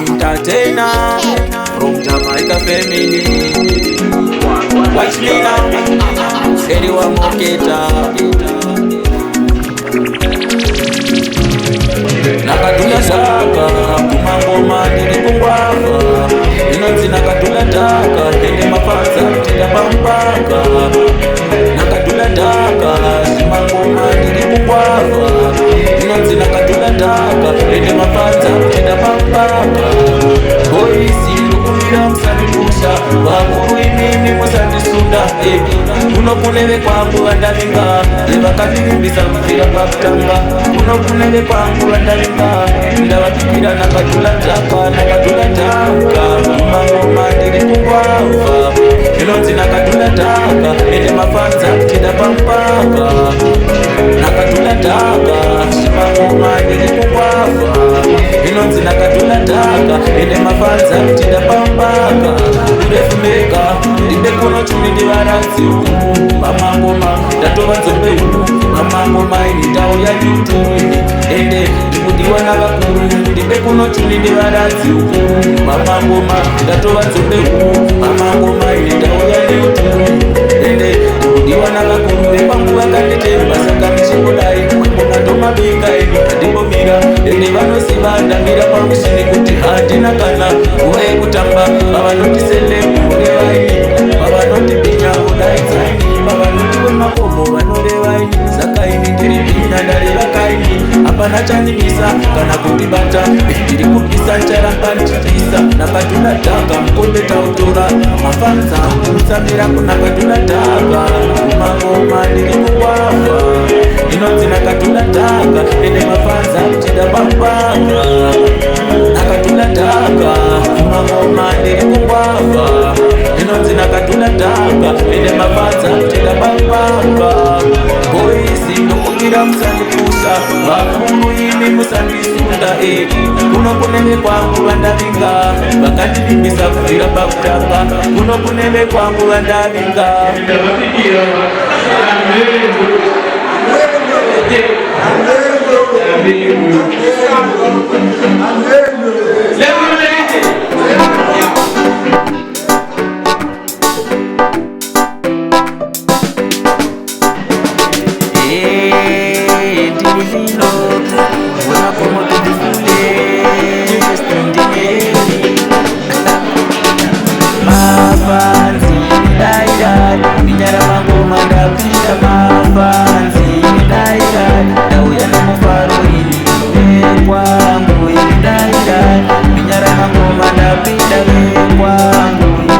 entertainer from Jamaica family. Watch me now, Eddie wa Moketa. Nakatula saka kumangoma nilikumbava, inonzi nakatula taka tende mafasa tenda pampaka. Nakatula taka simangoma nilikumbava, inonzi nakatula taka tende mafasa tenda pampaka. Boisi lukumira msanipusha wakuru imimi musandisunda. Unokunele kwangu wandalinga levakandilimbisa mfira pakutanga. Unokunele kwangu wandalinga ndawapikira nakatula taka nakatula taka. Mangoma nilikumbava, inonzi nakatula taka ende mafanza tenda pampaka. Nakatula taka simangoma nilikumbava, inonzi nakatula taka ende mafanza tenda pampaka. Urefumeka ndibekuno chumindi varanzi mamangoma ndatova nzombe mamangoma initao ya YouTube ende ndikudiwa na vakuru ndibekuno chumindi varanzi mamangoma ndatova nzombe mamangoma initao ya YouTube ende ndikudiwa na vakuru vepangu vakanditemba saka michikudai mungatomabika eni kadimbomira ende vanosiva ndamira pamushini kuti handina kana nguva yekutamba vavanotiselebu revaini vavanotipinya kudaizaini vavanotiwe makomo vanorevaini sakaini ndiripinda ndarevakaini hapana chanimisa kana kundibata ndiri kupisa ncharambandirisa nakatula taka mukombe tautora mafanza kutsamira kunakatula taka mangoma ndiri kukwava inonzi nakatula taka ene mafanza kuchida pampaka. Nakatula taka mangoma ndiri kukwava inonzi nakatula taka ene mafanza kuchida pampaka. Boisi ndokugira musandipusha vakuru imi musandisunda. Kunokunele kwangu vandavinga vakandilimbisa kufira pakutanga. Kunokunele kwangu vandavinga Kwangu